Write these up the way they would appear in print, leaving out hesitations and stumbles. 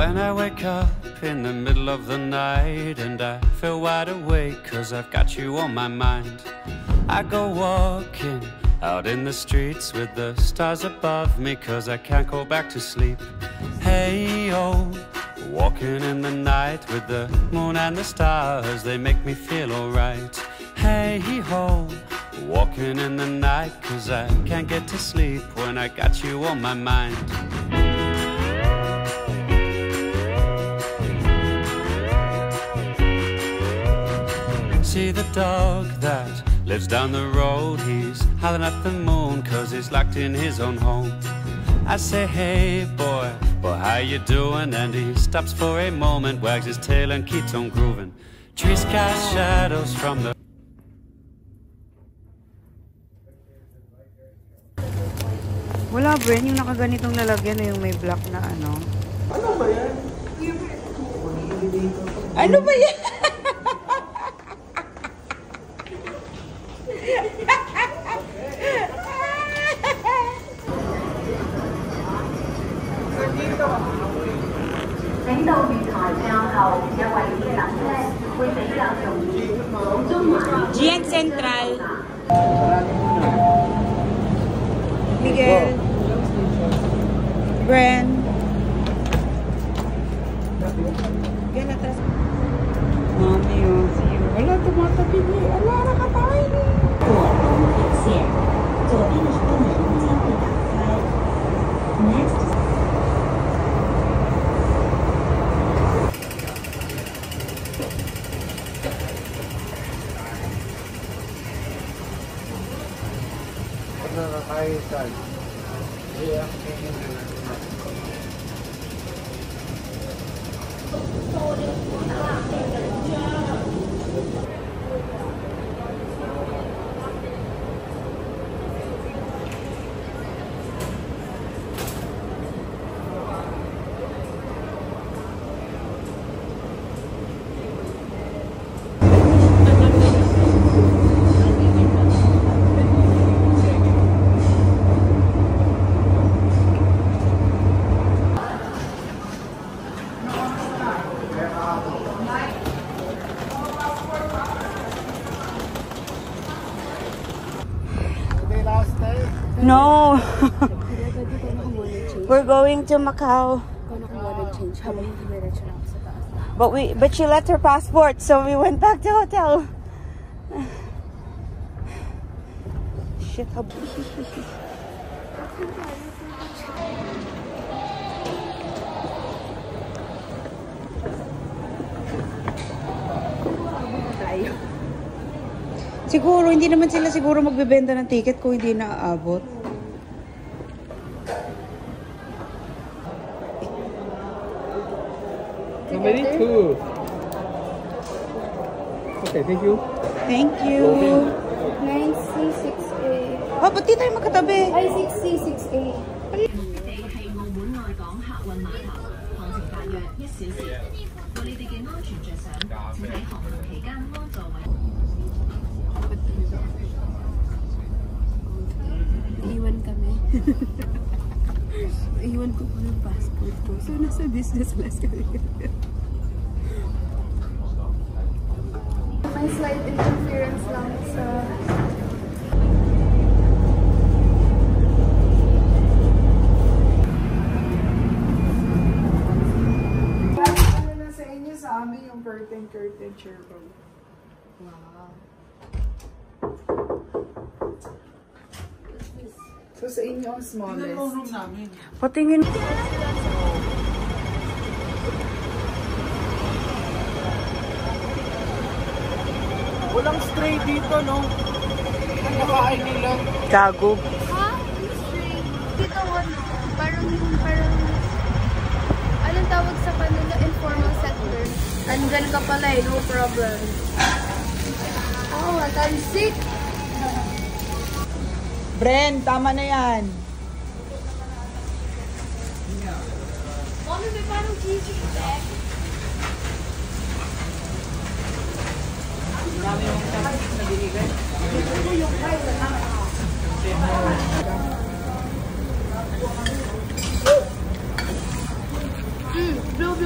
When I wake up in the middle of the night and I feel wide awake 'cause I've got you on my mind, I go walking out in the streets with the stars above me 'cause I can't go back to sleep. Hey, oh, walking in the night with the moon and the stars, they make me feel alright. Hey, ho, walking in the night 'cause I can't get to sleep when I got you on my mind. See the dog that lives down the road, he's howling at the moon 'cause he's locked in his own home. I say, hey boy, how you doing? And he stops for a moment, wags his tail and keeps on grooving. Trees cast shadows from the... Wala, Bren, yung nakaganitong lalagyan na yung may black na ano. Ano ba yan? Ano ba yan? Gian Central. Miguel. Bren. Yan atas. Mami, oh, see you. Wala, tumatabi niya. Wala, nakatawa niya. 左边的车门将会打开。Next. No. We're going to Macau. But she left her passport, so we went back to hotel. Shit. Siguro, hindi naman sila siguro magbebenta ng ticket kung hindi naaabot. Number 2. Okay, thank you. Thank you. 9C6A. Oh, ba't di tayo magkatabi? Ay, 6C6A. Iwan kami. Iwan ko yung passport ko. So, nasa business class kami. May slight interference lang sa... Ano na sa inyo, sa amin yung curtain chair ko. Wow. So, sa inyo ang smallest. Patingin. Walang stray dito, no? Ang nakain nila. Gago. Ha? Straight. Dito ano? Parang anong tawag sa kanila? Informal sector. Andyan ka pala eh, no problem. Oh, I'm sick. Bren, tama na yan. Mami, may parang Gigi effect. Dami yung nabiligan. Ito yung price na naman. Blueberry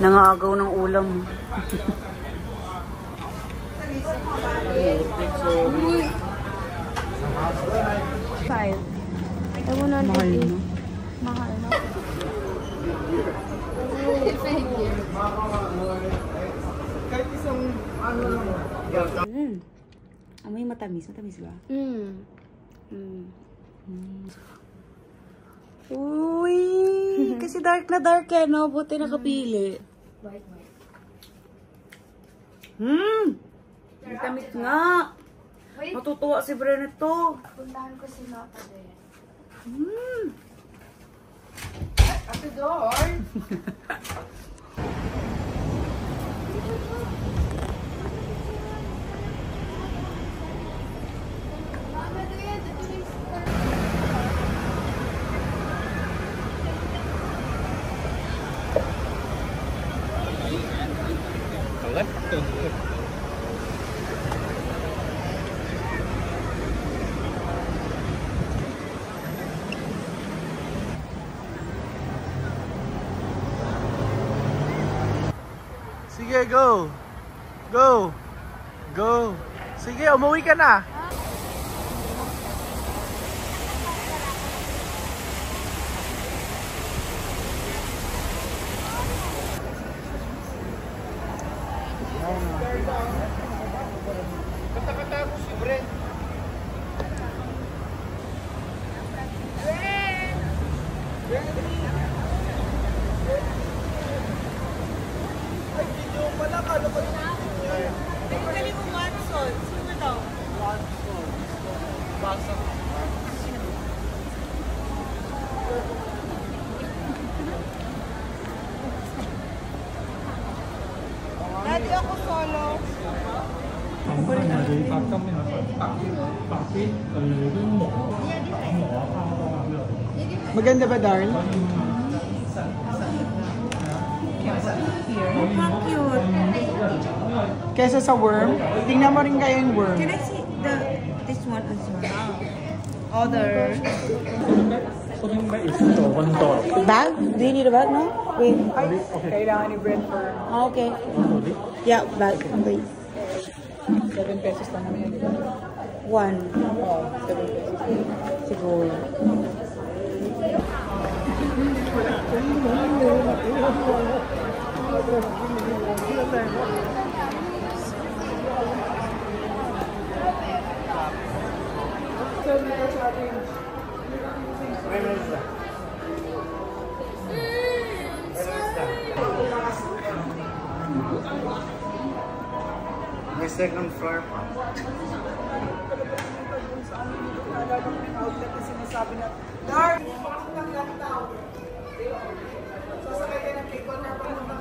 Nangaagaw ng ulam. Five. Ewan na Mahal na. Mahal na. Kahit isang ano lang. Amoy matamis. Matamis ba? Uy! Kasi dark na dark eh, no? Buti nakapili. White, white. Matamis nga. Wait, Matutuwa si Brenet to. puntahan ko si Nata din. At the door. Mama, do you have the Sige, go! Go! Go! Sige, umuwi ka na! Kata-kata mo si Brent. Ay, video pala. Kala ko yung video. Dali mo Watson. Sino daw? Watson. Basa. Dati ako solo. Maganda ba, Darn? Cute. Kesa sa worm? Tingnan mo rin kayo yung worm. Can I see this one as well? Other. Bag? Do you need a bag now? Wait. Ay, kailangan ni Brent for Okay. Yeah, bag. Please. 7 pesos lang naman yun. One. Oo, 7 pesos. Siguro. May second floor pa. Outlet na sinasabi na, Darn! Sasakay kayo ng cake na pa naman.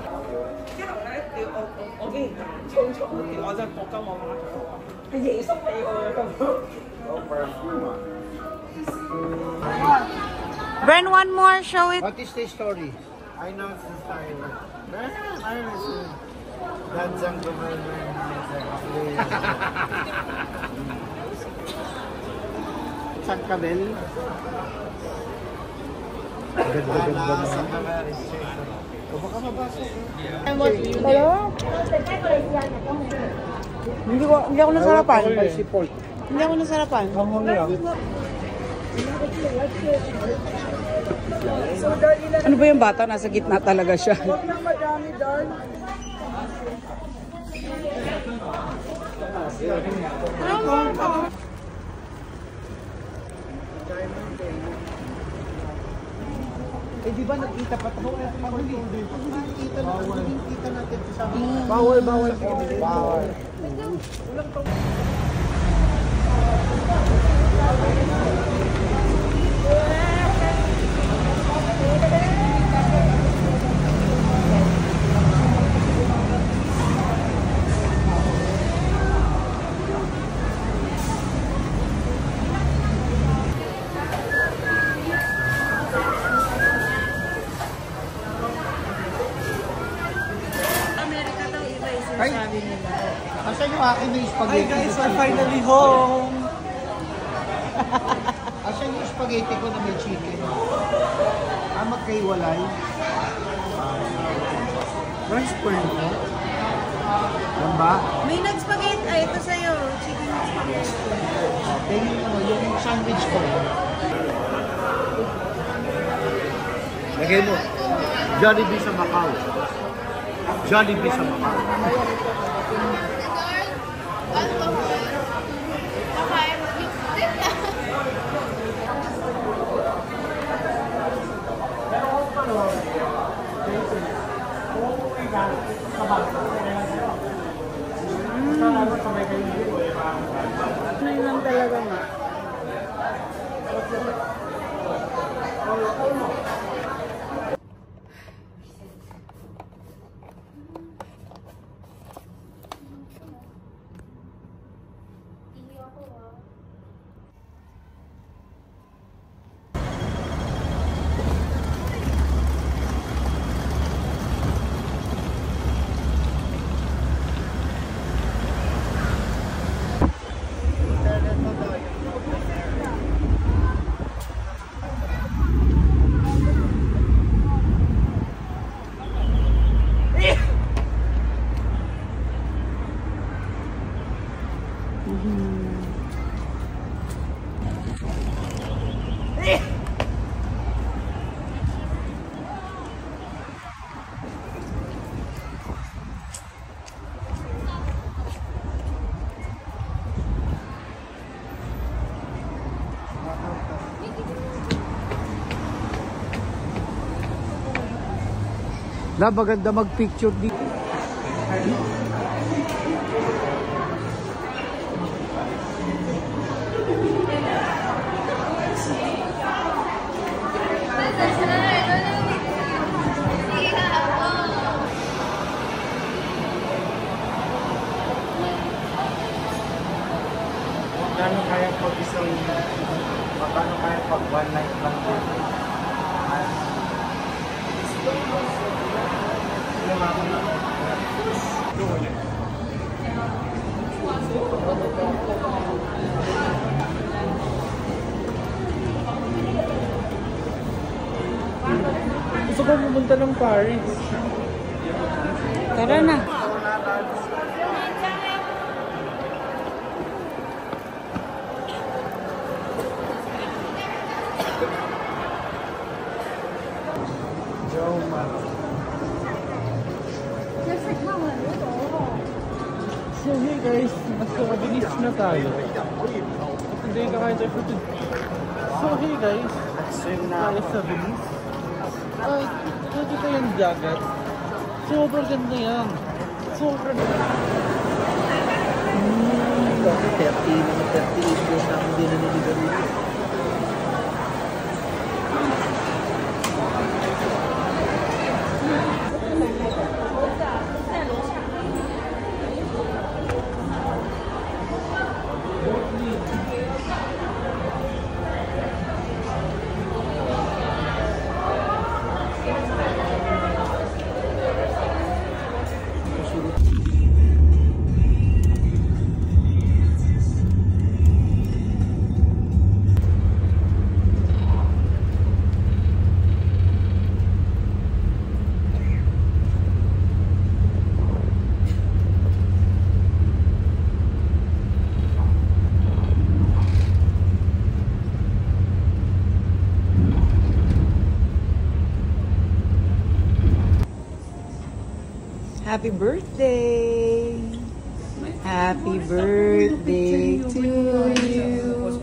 Okay. Bren, one more. Show it. What is the story? I know the story. I know. That's Sangkabel. Ganda-ganda naman. O baka mabasa. Hello? Hindi ako nasarapan. Hindi ako nasarapan. Ano ba yung bata? Nasa gitna talaga siya. Huwag nang madami, Darn. Eh di ba nagkita pa tayo? Pahuli. Kita natin sa bawal. Bawal. Amerika daw iba yung sinasabi nila. Asan yung akin yung Hi spaghetti? guys, we're finally home. Asan yung spaghetti ko na may chicken? Magkaiwalay? Rice corn mo? Yan ba? May nag-spaghetti. Ay, ito sa'yo. Chicken spaghetti. Tingin mo, yung sandwich ko. Lagay mo. Jollibee sa Macau. Jollibee sa Macau. Ano lang talaga nga. Maganda mag-picture dito. Magkano kaya pag isang, magkano kaya pag one night lang din? Gusto ko pumunta ng Paris. Tara na. So hey guys, nasa-bilis na tayo. Hindi ka kahit ako. So hey guys, tayo sa bilis. Ay, nakita yung jacket. Sobrang ganda yan. Sobrang ganda. 30 na 38 years na hindi na niligaw. Happy birthday! Happy birthday to you!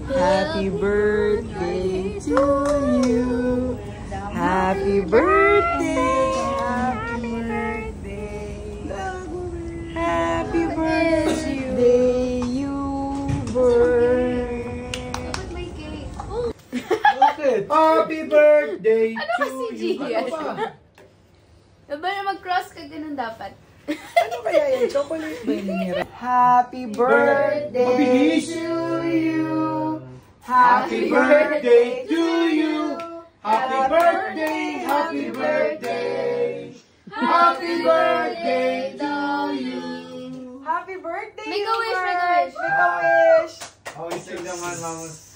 Happy birthday to you! Happy birthday! Happy birthday! Happy birthday, you bird! Bakit? Happy birthday to si you! Gian? Ano ba? Diba na mag-cross ka, ganun dapat. Ano kaya yan? Chocolate ba yun? Happy birthday Mabilis! to you! Happy birthday to you! Happy birthday! Happy birthday! Happy birthday to you! Happy birthday! Make a wish, Robert! make a wish. Make a wish! Oh, isip naman, Mamos.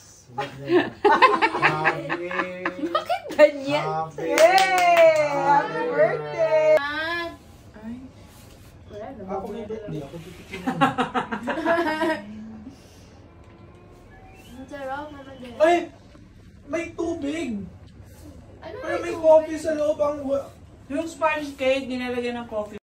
Bakit ganyan? Happy Yay! Happy birthday! ako may birthday. Ako titikin mo. Ang sarap naman din. Ay! May tubig! Ano Pero may coffee sa loob ang... Yung sponge cake, nilalagyan ng coffee.